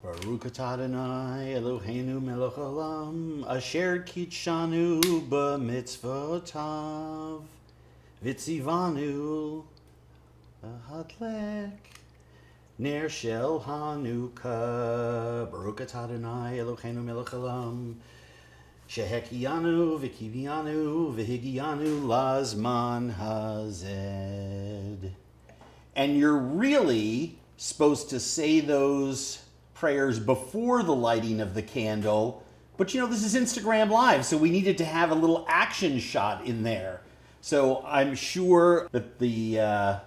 Baruch atah Adonai Eloheinu melech haolam asher kitshanu b'mitzvotav v'tzivanu lahadlek ner shel Hanukkah. Baruch atah Adonai Eloheinu melech haolam shehekiyanu v'kivianu v'higiyanu lazman hazed. And you're really supposed to say those prayers before the lighting of the candle. But you know, this is Instagram Live, so we needed to have a little action shot in there. So I'm sure that the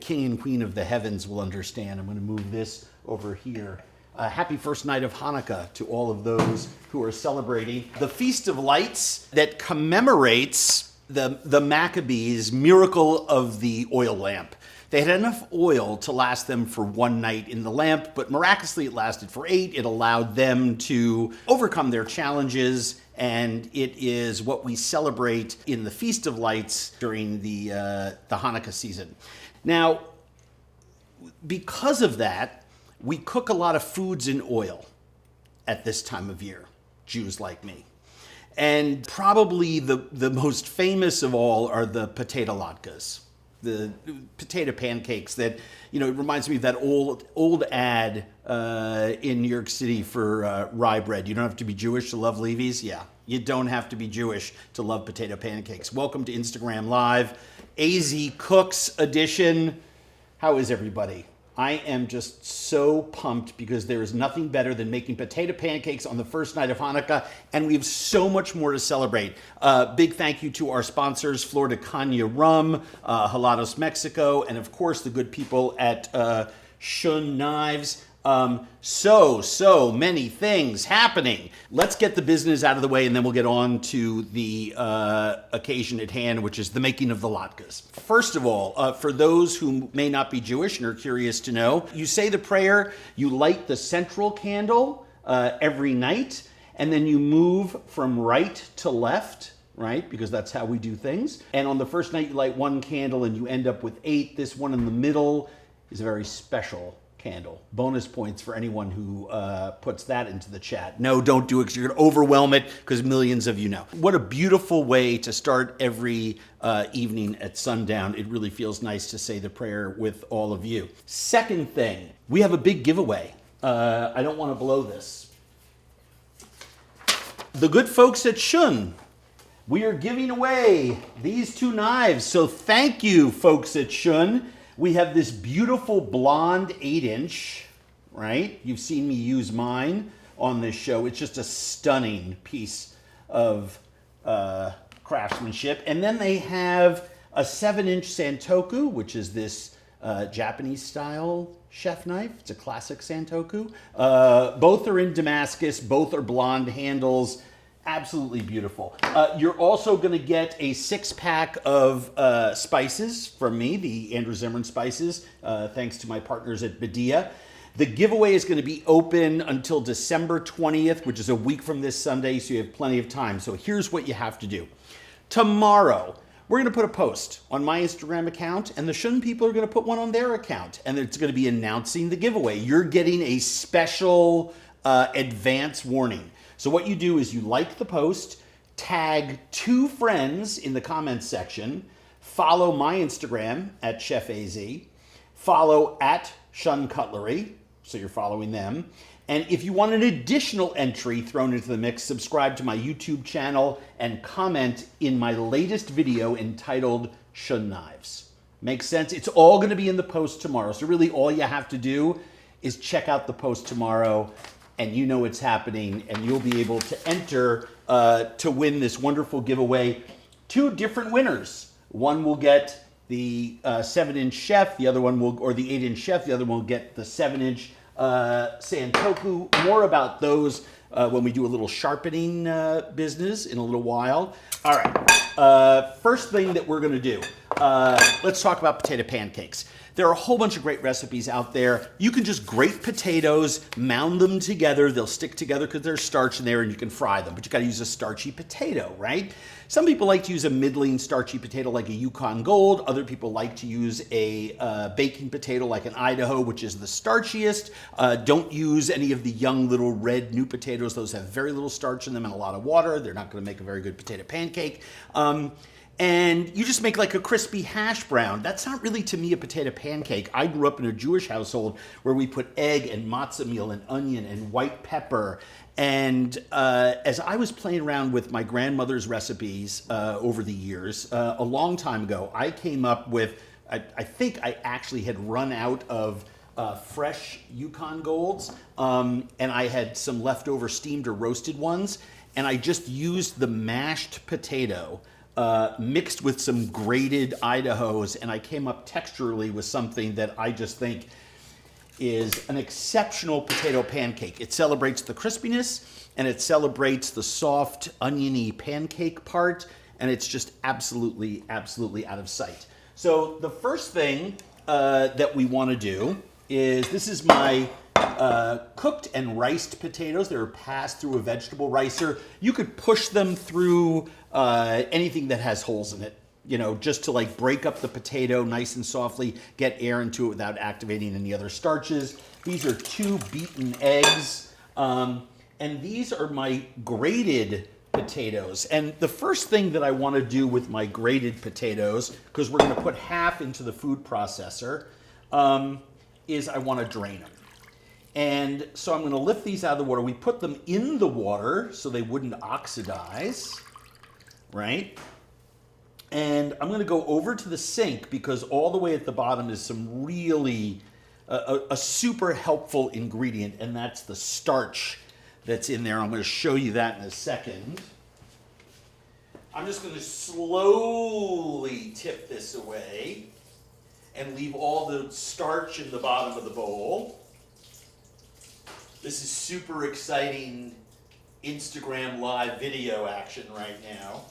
king and queen of the heavens will understand. I'm going to move this over here. Happy first night of Hanukkah to all of those who are celebrating the Feast of Lights that commemorates the Maccabees' miracle of the oil lamp. They had enough oil to last them for one night in the lamp, but miraculously it lasted for 8. It allowed them to overcome their challenges, and it is what we celebrate in the Feast of Lights during the Hanukkah season. Now, because of that, we cook a lot of foods in oil at this time of year, Jews like me. And probably the most famous of all are the potato latkes, the potato pancakes that, you know, it reminds me of that old ad in New York City for rye bread. You don't have to be Jewish to love Levy's. Yeah, you don't have to be Jewish to love potato pancakes. Welcome to Instagram Live, AZ Cooks edition. How is everybody? I am just so pumped because there is nothing better than making potato pancakes on the first night of Hanukkah, and we have so much more to celebrate. Big thank you to our sponsors, Florida Caña Rum, Helados Mexico, and of course the good people at Shun Knives. So many things happening. Let's get the business out of the way and then we'll get on to the occasion at hand, which is the making of the latkes. First of all, for those who may not be Jewish and are curious to know, you say the prayer, you light the central candle every night, and then you move from right to left, right? Because that's how we do things. And on the first night, you light one candle and you end up with 8. This one in the middle is a very special candle. Bonus points for anyone who puts that into the chat. No, don't do it because you're going to overwhelm it because millions of you know. What a beautiful way to start every evening at sundown. It really feels nice to say the prayer with all of you. Second thing, we have a big giveaway. I don't want to blow this. The good folks at Shun, we are giving away these 2 knives. So thank you, folks at Shun. We have this beautiful blonde 8-inch, right? You've seen me use mine on this show. It's just a stunning piece of craftsmanship. And then they have a 7-inch Santoku, which is this Japanese style chef knife. It's a classic Santoku. Both are in Damascus. Both are blonde handles. Absolutely beautiful. You're also going to get a 6-pack of spices from me, the Andrew Zimmern spices, thanks to my partners at Badia. The giveaway is going to be open until December 20th, which is a week from this Sunday, so you have plenty of time. So here's what you have to do. Tomorrow, we're going to put a post on my Instagram account, and the Shun people are going to put one on their account, and it's going to be announcing the giveaway. You're getting a special advance warning. So what you do is you like the post, tag 2 friends in the comments section, follow my Instagram at ChefAZ, follow at Shun Cutlery, so you're following them. And if you want an additional entry thrown into the mix, subscribe to my YouTube channel and comment in my latest video entitled Shun Knives. Makes sense? It's all going to be in the post tomorrow. So really all you have to do is check out the post tomorrow, and you know it's happening, and you'll be able to enter to win this wonderful giveaway. 2 different winners. One will get the 7-inch chef, the other one will, or the 8-inch chef, the other one will get the 7-inch Santoku. More about those when we do a little sharpening business in a little while. All right, first thing that we're gonna do. let's talk about potato pancakes. There are a whole bunch of great recipes out there. You can just grate potatoes, mound them together. They'll stick together because there's starch in there, and you can fry them. But you got to use a starchy potato, right? Some people like to use a middling starchy potato like a Yukon Gold. Other people like to use a baking potato like an Idaho, which is the starchiest. Don't use any of the young little red new potatoes. Those have very little starch in them and a lot of water. They're not going to make a very good potato pancake. And you just make like a crispy hash brown. That's not really, to me, a potato pancake. I grew up in a Jewish household where we put egg and matzah meal and onion and white pepper. And as I was playing around with my grandmother's recipes over the years, a long time ago, I came up with, I think I actually had run out of fresh Yukon Golds, and I had some leftover steamed or roasted ones, and I just used the mashed potato mixed with some grated Idahos, and I came up texturally with something that I just think is an exceptional potato pancake. It celebrates the crispiness, and it celebrates the soft, oniony pancake part, and it's just absolutely, absolutely out of sight. So the first thing that we want to do is, this is my cooked and riced potatoes. They're passed through a vegetable ricer. You could push them through anything that has holes in it, you know, just to like break up the potato nice and softly, get air into it without activating any other starches. These are 2 beaten eggs, and these are my grated potatoes. And the first thing that I want to do with my grated potatoes, because we're going to put half into the food processor, is I want to drain them. And so I'm going to lift these out of the water. We put them in the water so they wouldn't oxidize, right? And I'm going to go over to the sink because all the way at the bottom is some really, a super helpful ingredient, and that's the starch that's in there. I'm going to show you that in a second. I'm just going to slowly tip this away and leave all the starch in the bottom of the bowl. This is super exciting Instagram live video action right now.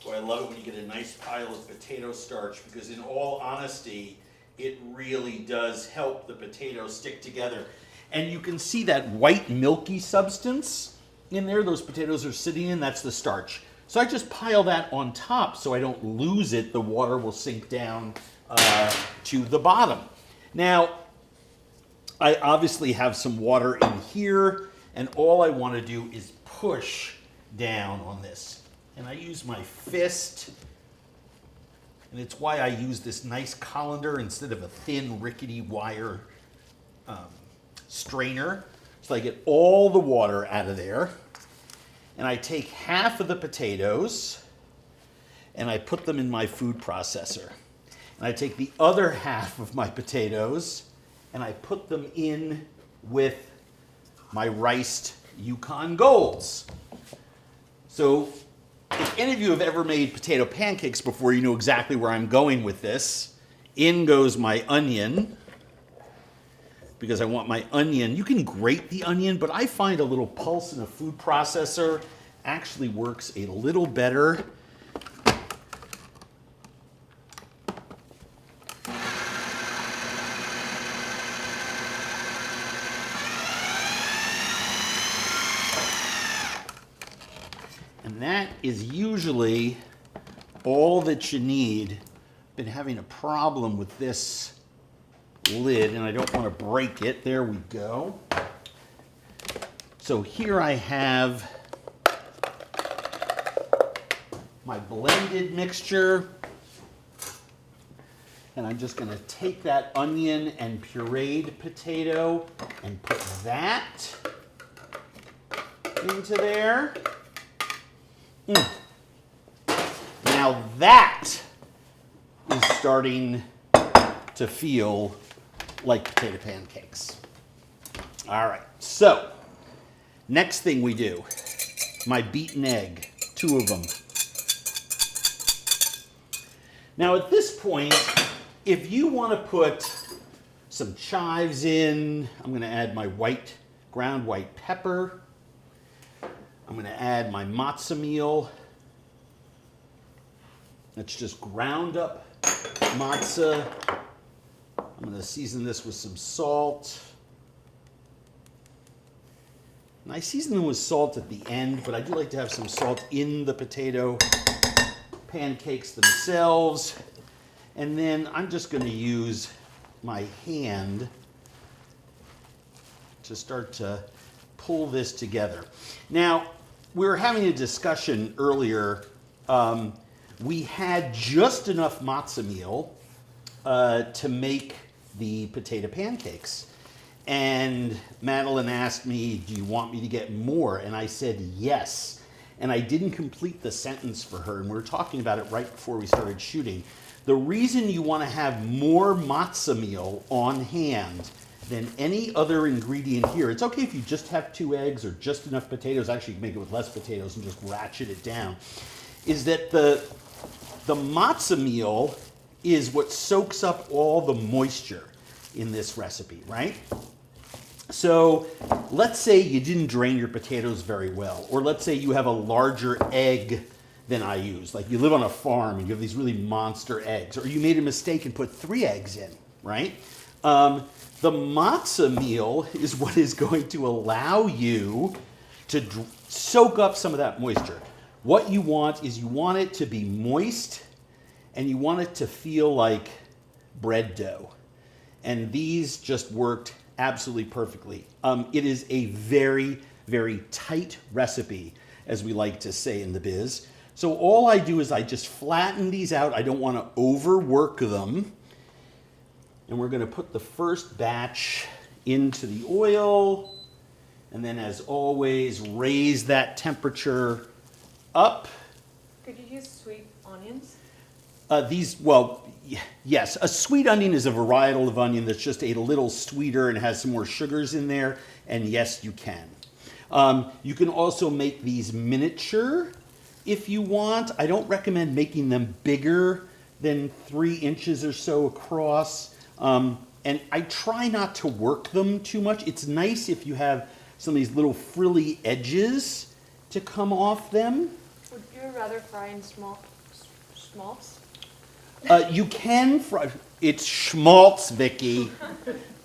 So I love it when you get a nice pile of potato starch, because in all honesty, it really does help the potatoes stick together. And you can see that white milky substance in there those potatoes are sitting in, that's the starch. So I just pile that on top so I don't lose it. The water will sink down to the bottom. Now, I obviously have some water in here, and all I want to do is push down on this. And I use my fist, and it's why I use this nice colander instead of a thin, rickety wire strainer. So I get all the water out of there, and I take half of the potatoes, and I put them in my food processor. And I take the other half of my potatoes, and I put them in with my riced Yukon Golds. So if any of you have ever made potato pancakes before, you know exactly where I'm going with this. In goes my onion, because I want my onion. You can grate the onion, but I find a little pulse in a food processor actually works a little better. And that is usually all that you need. Been having a problem with this lid, and I don't want to break it. There we go. So here I have my blended mixture, and I'm just going to take that onion and pureed potato and put that into there. Now that is starting to feel like potato pancakes. All right, so next thing we do, my beaten egg, 2 of them. Now at this point, if you want to put some chives in, I'm going to add my ground white pepper. I'm going to add my matzah meal. That's just ground up matzah. I'm going to season this with some salt. And I season them with salt at the end, but I do like to have some salt in the potato pancakes themselves. And then I'm just going to use my hand to start to pull this together. Now, we were having a discussion earlier. We had just enough matzah meal to make the potato pancakes. And Madeline asked me, do you want me to get more? And I said yes. And I didn't complete the sentence for her. And we were talking about it right before we started shooting. The reason you want to have more matzah meal on hand than any other ingredient here, it's okay if you just have 2 eggs or just enough potatoes. Actually, you can make it with less potatoes and just ratchet it down. Is that the matzah meal is what soaks up all the moisture in this recipe, right? So let's say you didn't drain your potatoes very well, or let's say you have a larger egg than I use. Like you live on a farm and you have these really monster eggs, or you made a mistake and put 3 eggs in, right? The matzah meal is what is going to allow you to soak up some of that moisture. What you want is you want it to be moist and you want it to feel like bread dough. And these just worked absolutely perfectly. It is a very, very tight recipe, as we like to say in the biz. So all I do is I just flatten these out. I don't want to overwork them. And we're going to put the first batch into the oil. And then, as always, raise that temperature up. Could you use sweet onions? Yes. A sweet onion is a varietal of onion that's just a little sweeter and has some more sugars in there. And yes, you can. You can also make these miniature if you want. I don't recommend making them bigger than 3 inches or so across. And I try not to work them too much. It's nice if you have some of these little frilly edges to come off them. Would you rather fry in schmaltz? You can fry. It's schmaltz, Vicky.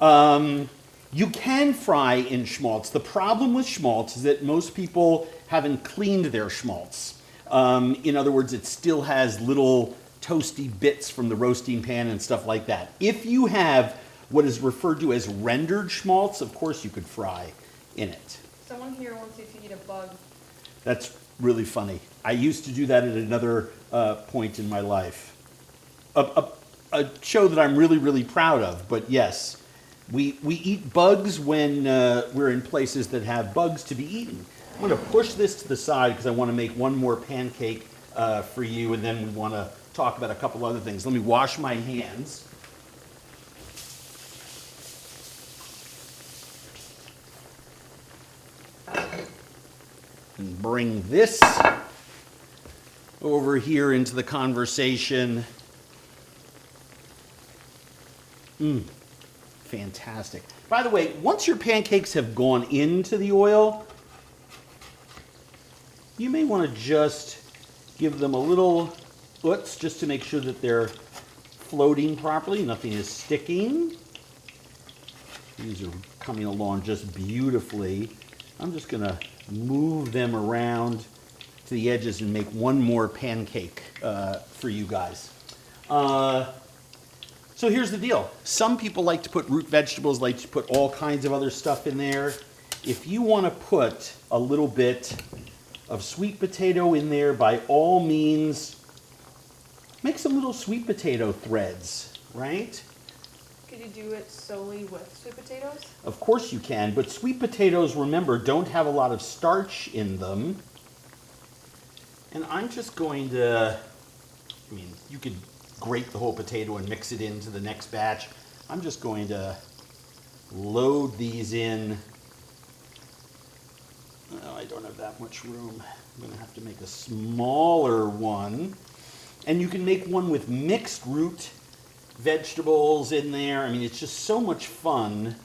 You can fry in schmaltz. The problem with schmaltz is that most people haven't cleaned their schmaltz. In other words, it still has little toasty bits from the roasting pan and stuff like that. If you have what is referred to as rendered schmaltz, of course you could fry in it. Someone here wants you to eat a bug. That's really funny. I used to do that at another point in my life. A show that I'm really, really proud of, but yes, we eat bugs when we're in places that have bugs to be eaten. I'm going to push this to the side because I want to make one more pancake for you, and then we want to talk about a couple other things. Let me wash my hands. And bring this over here into the conversation. Fantastic. By the way, once your pancakes have gone into the oil, you may want to just give them a little oots just to make sure that they're floating properly. Nothing is sticking. These are coming along just beautifully. I'm just going to move them around to the edges and make one more pancake for you guys. So here's the deal. Some people like to put root vegetables, like to put all kinds of other stuff in there. If you want to put a little bit of sweet potato in there, by all means, make some little sweet potato threads, right? Could you do it solely with sweet potatoes? Of course you can, but sweet potatoes, remember, don't have a lot of starch in them. And I'm just going to, you could grate the whole potato and mix it into the next batch. I'm just going to load these in. Oh, I don't have that much room. I'm going to have to make a smaller one. And you can make one with mixed root vegetables in there. It's just so much fun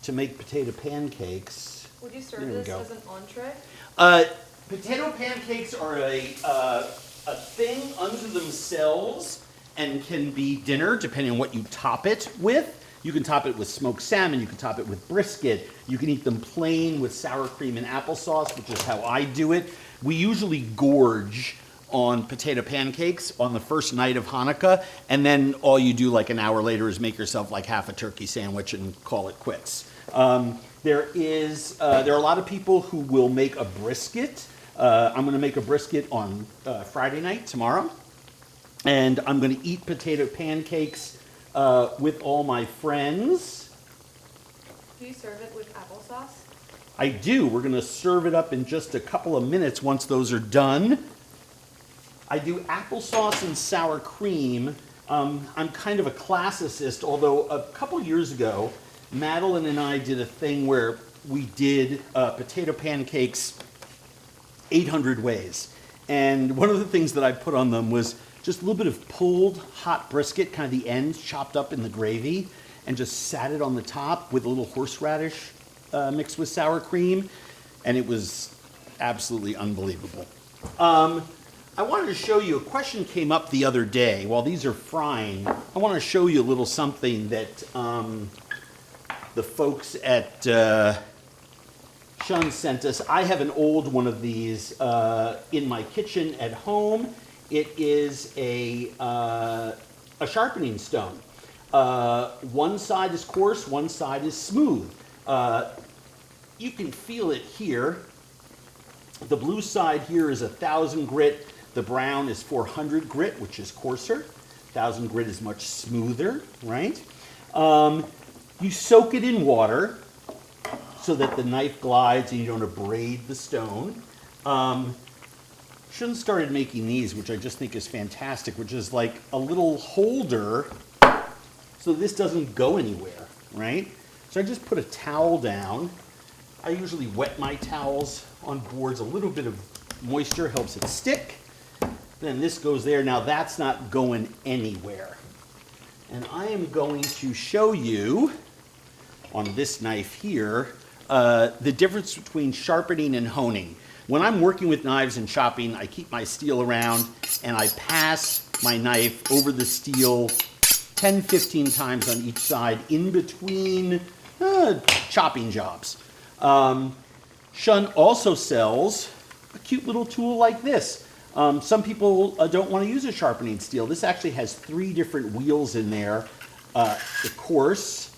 to make potato pancakes. Would you serve There we this go. as an entree? Potato pancakes are a thing unto themselves and can be dinner depending on what you top it with. You can top it with smoked salmon, you can top it with brisket, you can eat them plain with sour cream and applesauce, which is how I do it. We usually gorge on potato pancakes on the first night of Hanukkah, and then all you do like an hour later is make yourself like half a turkey sandwich and call it quits. There are a lot of people who will make a brisket. I'm going to make a brisket on Friday night, tomorrow, and I'm going to eat potato pancakes with all my friends. Do you serve it with applesauce? I do. We're going to serve it up in just a couple of minutes once those are done. I do applesauce and sour cream. I'm kind of a classicist, although a couple years ago, Madeline and I did a thing where we did potato pancakes 800 ways. And one of the things that I put on them was just a little bit of pulled hot brisket, kind of the ends chopped up in the gravy, and just sat it on the top with a little horseradish mixed with sour cream. And it was absolutely unbelievable. I wanted to show you, a question came up the other day. While these are frying, I want to show you a little something that the folks at Shun sent us. I have an old one of these in my kitchen at home. It is a sharpening stone. One side is coarse, one side is smooth. You can feel it here. The blue side here is 1,000 grit. The brown is 400 grit, which is coarser. 1,000 grit is much smoother, right? You soak it in water so that the knife glides and you don't abrade the stone. Shun started making these, which I just think is fantastic, which is like a little holder so this doesn't go anywhere, right? So I just put a towel down. I usually wet my towels on boards. A little bit of moisture helps it stick. Then this goes there. Now that's not going anywhere. And I am going to show you on this knife here the difference between sharpening and honing. When I'm working with knives and chopping, I keep my steel around and I pass my knife over the steel 10, 15 times on each side in between chopping jobs. Shun also sells a cute little tool like this. Some people don't want to use a sharpening steel. This actually has 3 different wheels in there. The coarse,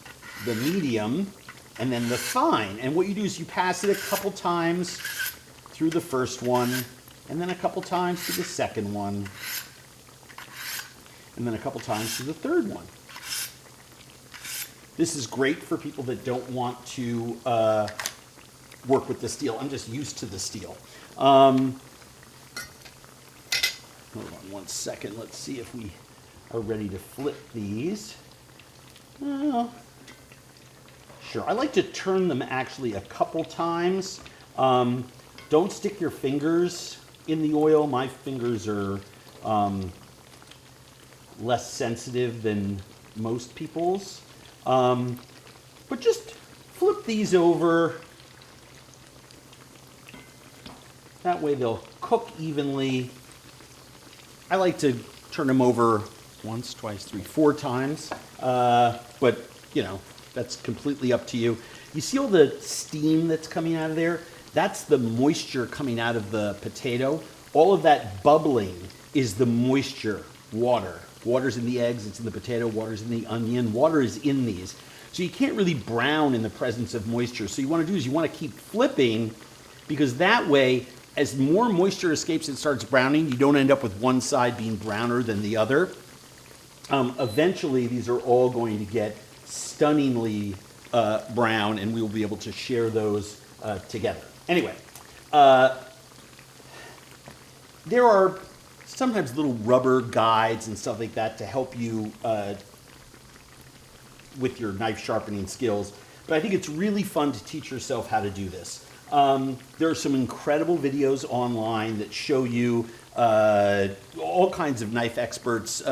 the medium, and then the fine. And what you do is you pass it a couple times through the first one, and then a couple times through the second one, and then a couple times through the third one. This is great for people that don't want to work with the steel. I'm just used to the steel. Hold on one second. Let's see if we are ready to flip these. Sure. I like to turn them actually a couple times. Don't stick your fingers in the oil. My fingers are less sensitive than most people's. But just flip these over. That way they'll cook evenly. I like to turn them over once, twice, 3, 4 times. But, you know, that's completely up to you. You see all the steam that's coming out of there? That's the moisture coming out of the potato. All of that bubbling is the moisture, water. Water's in the eggs, it's in the potato, water's in the onion, water is in these. So you can't really brown in the presence of moisture. So you want to do is you want to keep flipping, because that way, as more moisture escapes and starts browning, you don't end up with one side being browner than the other. Eventually, these are all going to get stunningly brown, and we will be able to share those together. Anyway, there are sometimes little rubber guides and stuff like that to help you with your knife sharpening skills, but I think it's really fun to teach yourself how to do this. There are some incredible videos online that show you all kinds of knife experts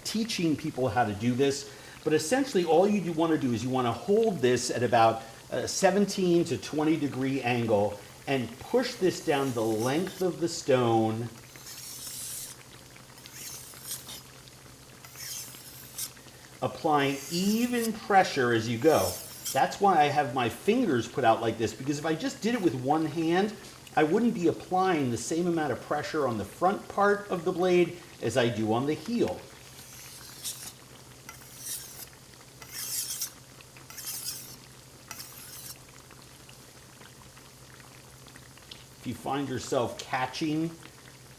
teaching people how to do this. But essentially, all you want to do is you want to hold this at about a 17 to 20 degree angle and push this down the length of the stone. Applying even pressure as you go. That's why I have my fingers put out like this, because if I just did it with one hand, I wouldn't be applying the same amount of pressure on the front part of the blade as I do on the heel. If you find yourself catching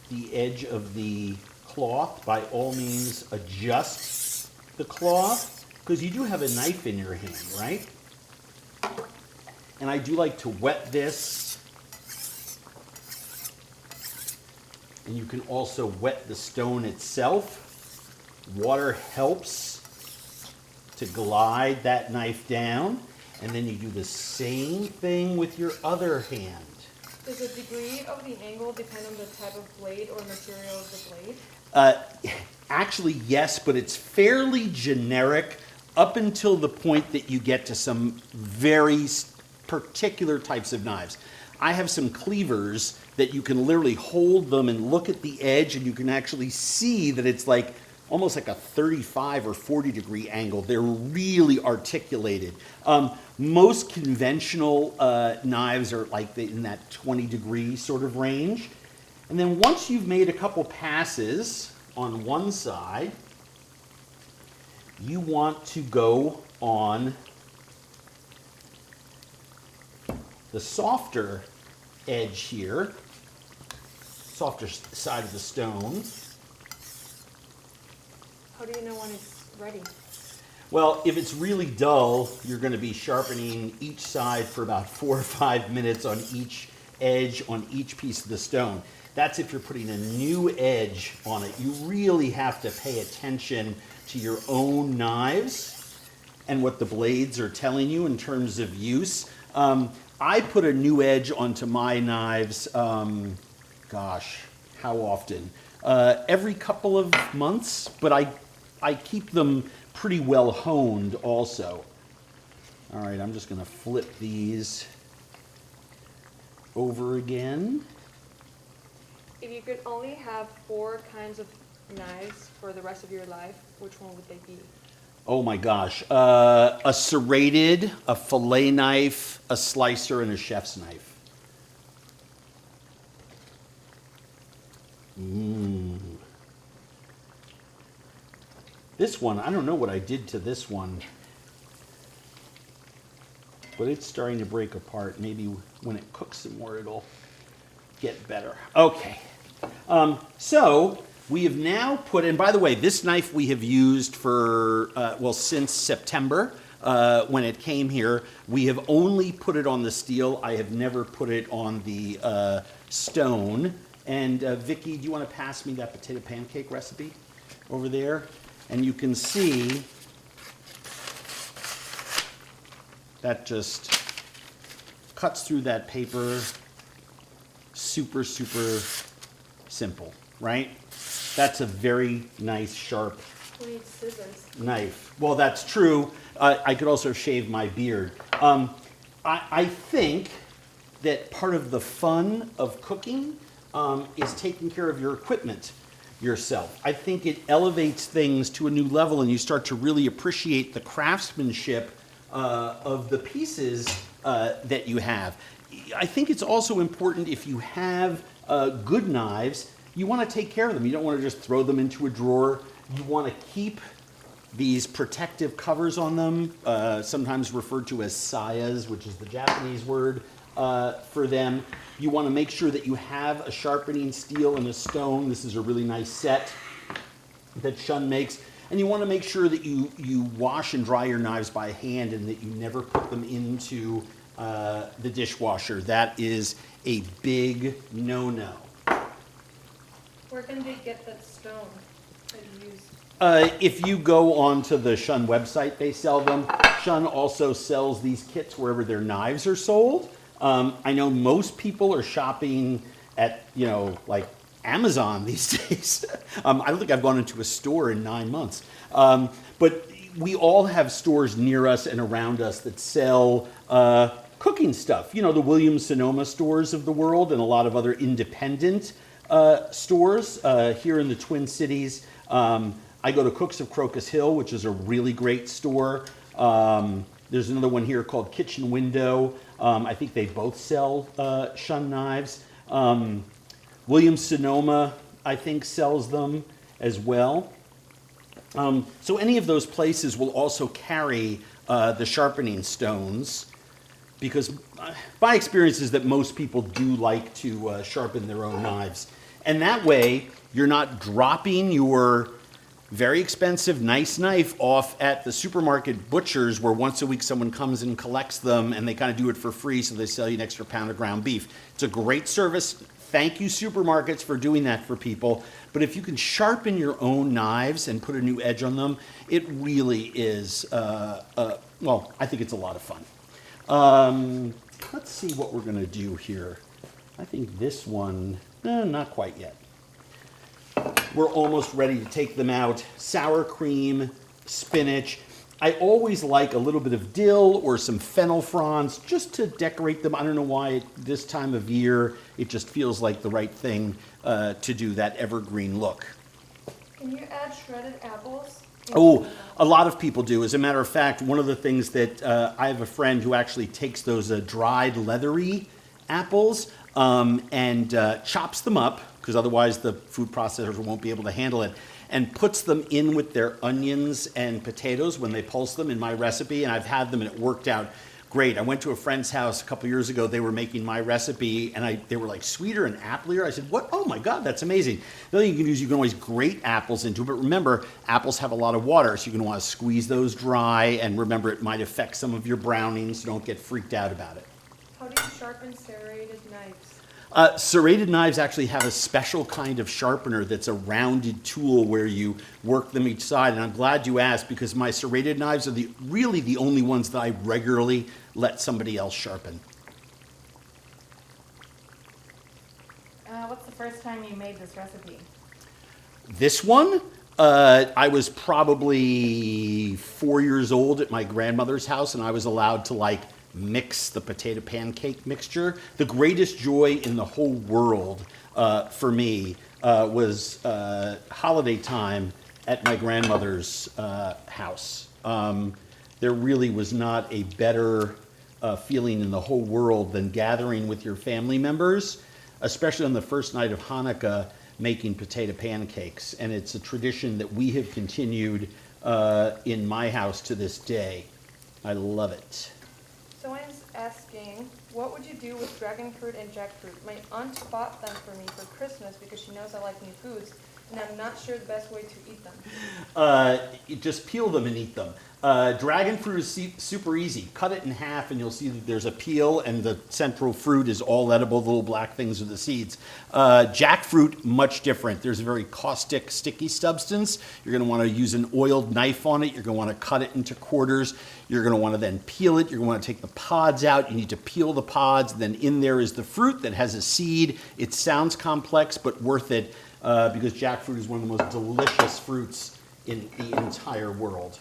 the edge of the cloth, by all means adjust the cloth, because you do have a knife in your hand, right? And I do like to wet this. And you can also wet the stone itself. Water helps to glide that knife down. And then you do the same thing with your other hand. Does the degree of the angle depend on the type of blade or material of the blade? Actually, yes, but it's fairly generic up until the point that you get to some very particular types of knives. I have some cleavers that you can literally hold them and look at the edge, and you can actually see that it's like almost like a 35 or 40 degree angle. They're really articulated. Most conventional knives are like in that 20 degree sort of range. And then once you've made a couple passes on one side, you want to go on the softer edge here, softer side of the stone. How do you know when it's ready? Well, if it's really dull, you're going to be sharpening each side for about 4 or 5 minutes on each edge on each piece of the stone. That's if you're putting a new edge on it. You really have to pay attention to your own knives and what the blades are telling you in terms of use. I put a new edge onto my knives, gosh, how often? Every couple of months, but I keep them pretty well honed also. All right, I'm just going to flip these over again. If you could only have 4 kinds of knives for the rest of your life, which one would they be? Oh my gosh, a serrated, a fillet knife, a slicer, and a chef's knife. This one, I don't know what I did to this one, but it's starting to break apart. Maybe when it cooks some more, it'll get better. Okay, so we have now put in, by the way, this knife we have used for, well, since September when it came here. We have only put it on the steel. I have never put it on the stone. And Vicki, do you want to pass me that potato pancake recipe over there? And you can see that just cuts through that paper. Super, super simple, right? That's a very nice, sharp Who needs scissors? knife. Well, that's true. I could also shave my beard. I think that part of the fun of cooking is taking care of your equipment yourself. I think it elevates things to a new level, and you start to really appreciate the craftsmanship of the pieces that you have. I think it's also important, if you have good knives, you want to take care of them. You don't want to just throw them into a drawer. You want to keep these protective covers on them, sometimes referred to as sayas, which is the Japanese word for them. You want to make sure that you have a sharpening steel and a stone. This is a really nice set that Shun makes. And you want to make sure that you wash and dry your knives by hand, and that you never put them into the dishwasher. That is a big no-no. Where can they get that stone that you use? If you go onto the Shun website, they sell them. Shun also sells these kits wherever their knives are sold. I know most people are shopping at, like Amazon these days. I don't think I've gone into a store in 9 months. But we all have stores near us and around us that sell cooking stuff. You know, the Williams-Sonoma stores of the world and a lot of other independent stores here in the Twin Cities. I go to Cooks of Crocus Hill, which is a really great store. There's another one here called Kitchen Window. I think they both sell shun knives. Williams-Sonoma, I think, sells them as well. So any of those places will also carry the sharpening stones, because my experience is that most people do like to sharpen their own knives. And that way, you're not dropping your very expensive, nice knife off at the supermarket butchers where once a week someone comes and collects them and they kind of do it for free, so they sell you an extra pound of ground beef. It's a great service. Thank you, supermarkets, for doing that for people. But if you can sharpen your own knives and put a new edge on them, it really is, well, I think it's a lot of fun. Let's see what we're going to do here. I think this one, not quite yet. We're almost ready to take them out. Sour cream, spinach. I always like a little bit of dill or some fennel fronds just to decorate them. I don't know why this time of year it just feels like the right thing to do, that evergreen look. Can you add shredded apples? Oh, a lot of people do. As a matter of fact, one of the things that I have a friend who actually takes those dried leathery apples and chops them up, because otherwise the food processors won't be able to handle it, and puts them in with their onions and potatoes when they pulse them in my recipe, and I've had them and it worked out great. I went to a friend's house a couple years ago. They were making my recipe, and they were like sweeter and applier. I said, "What? Oh my God, that's amazing!" The other thing you can use, you can always grate apples into it, but remember, apples have a lot of water, so you're going to want to squeeze those dry, and remember, it might affect some of your brownings, so don't get freaked out about it. How do you sharpen serrated knives? Serrated knives actually have a special kind of sharpener that's a rounded tool where you work them each side. And I'm glad you asked, because my serrated knives are really the only ones that I regularly let somebody else sharpen. What's the first time you made this recipe? This one, I was probably 4 years old at my grandmother's house, and I was allowed to mix the potato pancake mixture. The greatest joy in the whole world for me was holiday time at my grandmother's house. There really was not a better feeling in the whole world than gathering with your family members, especially on the first night of Hanukkah, making potato pancakes. And it's a tradition that we have continued in my house to this day. I love it. Someone's asking, what would you do with dragon fruit and jackfruit? My aunt bought them for me for Christmas because she knows I like new foods, and I'm not sure the best way to eat them. You just peel them and eat them. Dragon fruit is super easy. Cut it in half and you'll see that there's a peel, and the central fruit is all edible. The little black things are the seeds. Jackfruit, much different. There's a very caustic, sticky substance. You're going to want to use an oiled knife on it. You're going to want to cut it into quarters. You're going to want to then peel it. You're going to want to take the pods out. You need to peel the pods. Then in there is the fruit that has a seed. It sounds complex, but worth it because jackfruit is one of the most delicious fruits in the entire world.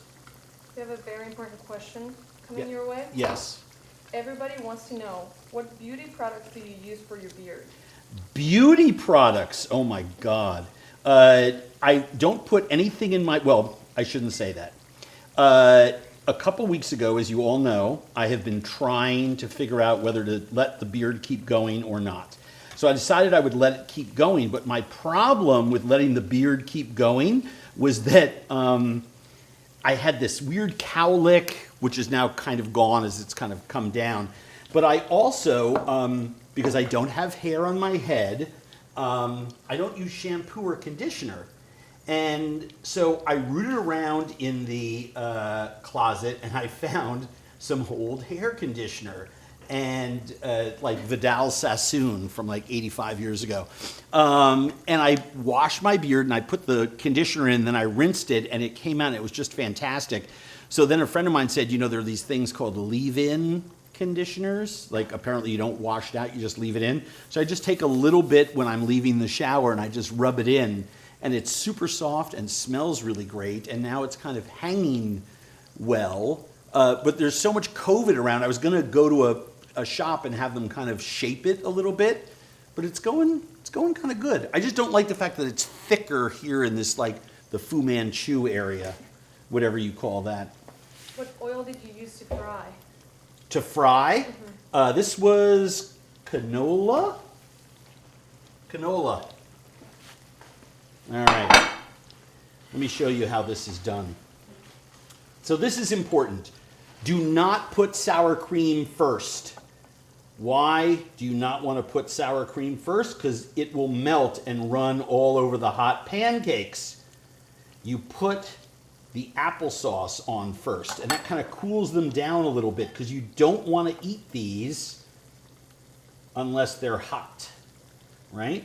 We have a very important question coming your way. Yes. Everybody wants to know, what beauty products do you use for your beard? Beauty products. Oh my God. I don't put anything in my, well, I shouldn't say that. A couple weeks ago, as you all know, I have been trying to figure out whether to let the beard keep going or not. So I decided I would let it keep going, but my problem with letting the beard keep going was that I had this weird cowlick, which is now kind of gone as it's kind of come down. But I also, because I don't have hair on my head, I don't use shampoo or conditioner. And so I rooted around in the closet and I found some old hair conditioner, and like Vidal Sassoon from like 85 years ago. And I washed my beard and I put the conditioner in, then I rinsed it, and it came out and it was just fantastic. So then a friend of mine said, you know, there are these things called leave-in conditioners. Like apparently you don't wash it out, you just leave it in. So I just take a little bit when I'm leaving the shower and I just rub it in, and it's super soft and smells really great. And now it's kind of hanging well. But there's so much COVID around. I was going to go to a shop and have them kind of shape it a little bit, but it's going kind of good. I just don't like the fact that it's thicker here in this, like, the Fu Manchu area, whatever you call that. What oil did you use to fry? To fry, this was canola. Canola. All right. Let me show you how this is done. So this is important. Do not put sour cream first. Why do you not want to put sour cream first? Because it will melt and run all over the hot pancakes. You put the applesauce on first, and that kind of cools them down a little bit because you don't want to eat these unless they're hot, right?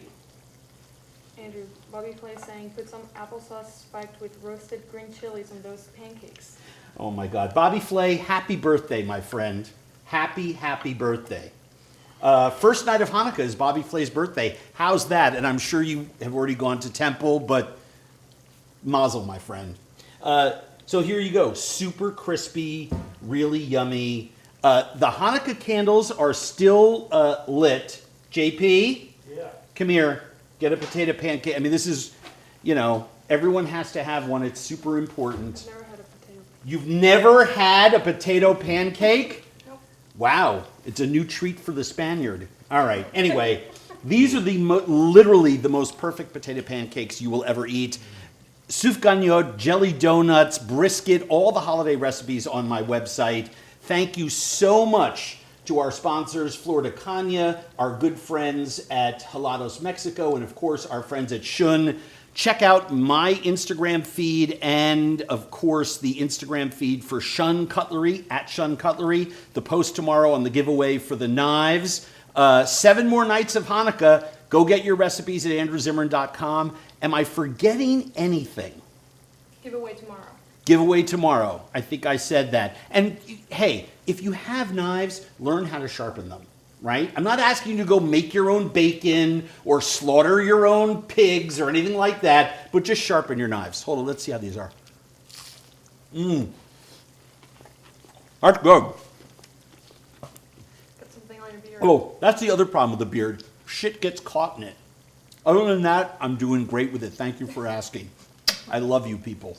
Andrew, Bobby Flay saying, put some applesauce spiked with roasted green chilies on those pancakes. Oh my God. Bobby Flay, happy birthday, my friend. Happy, happy birthday. First night of Hanukkah is Bobby Flay's birthday. How's that? And I'm sure you have already gone to temple, but mazel, my friend. So here you go. Super crispy, really yummy. The Hanukkah candles are still lit. JP? Yeah. Come here. Get a potato pancake. I mean, this is, you know, everyone has to have one. It's super important. I've never had a potato. You've never had a potato pancake? Nope. Wow, it's a new treat for the Spaniard. All right, anyway, these are literally the most perfect potato pancakes you will ever eat. Sufganiyot, jelly donuts, brisket, all the holiday recipes on my website. Thank you so much to our sponsors, Florida Caña, our good friends at Helados Mexico, and of course our friends at Shun. Check out my Instagram feed and, of course, the Instagram feed for Shun Cutlery, at Shun Cutlery. The post tomorrow on the giveaway for the knives. 7 more nights of Hanukkah. Go get your recipes at andrewzimmern.com. Am I forgetting anything? Giveaway tomorrow. Giveaway tomorrow. I think I said that. And hey, if you have knives, learn how to sharpen them, right? I'm not asking you to go make your own bacon or slaughter your own pigs or anything like that, but just sharpen your knives. Hold on, let's see how these are. That's good. Got something on your beard. Oh, that's the other problem with the beard. Shit gets caught in it. Other than that, I'm doing great with it. Thank you for asking. I love you people.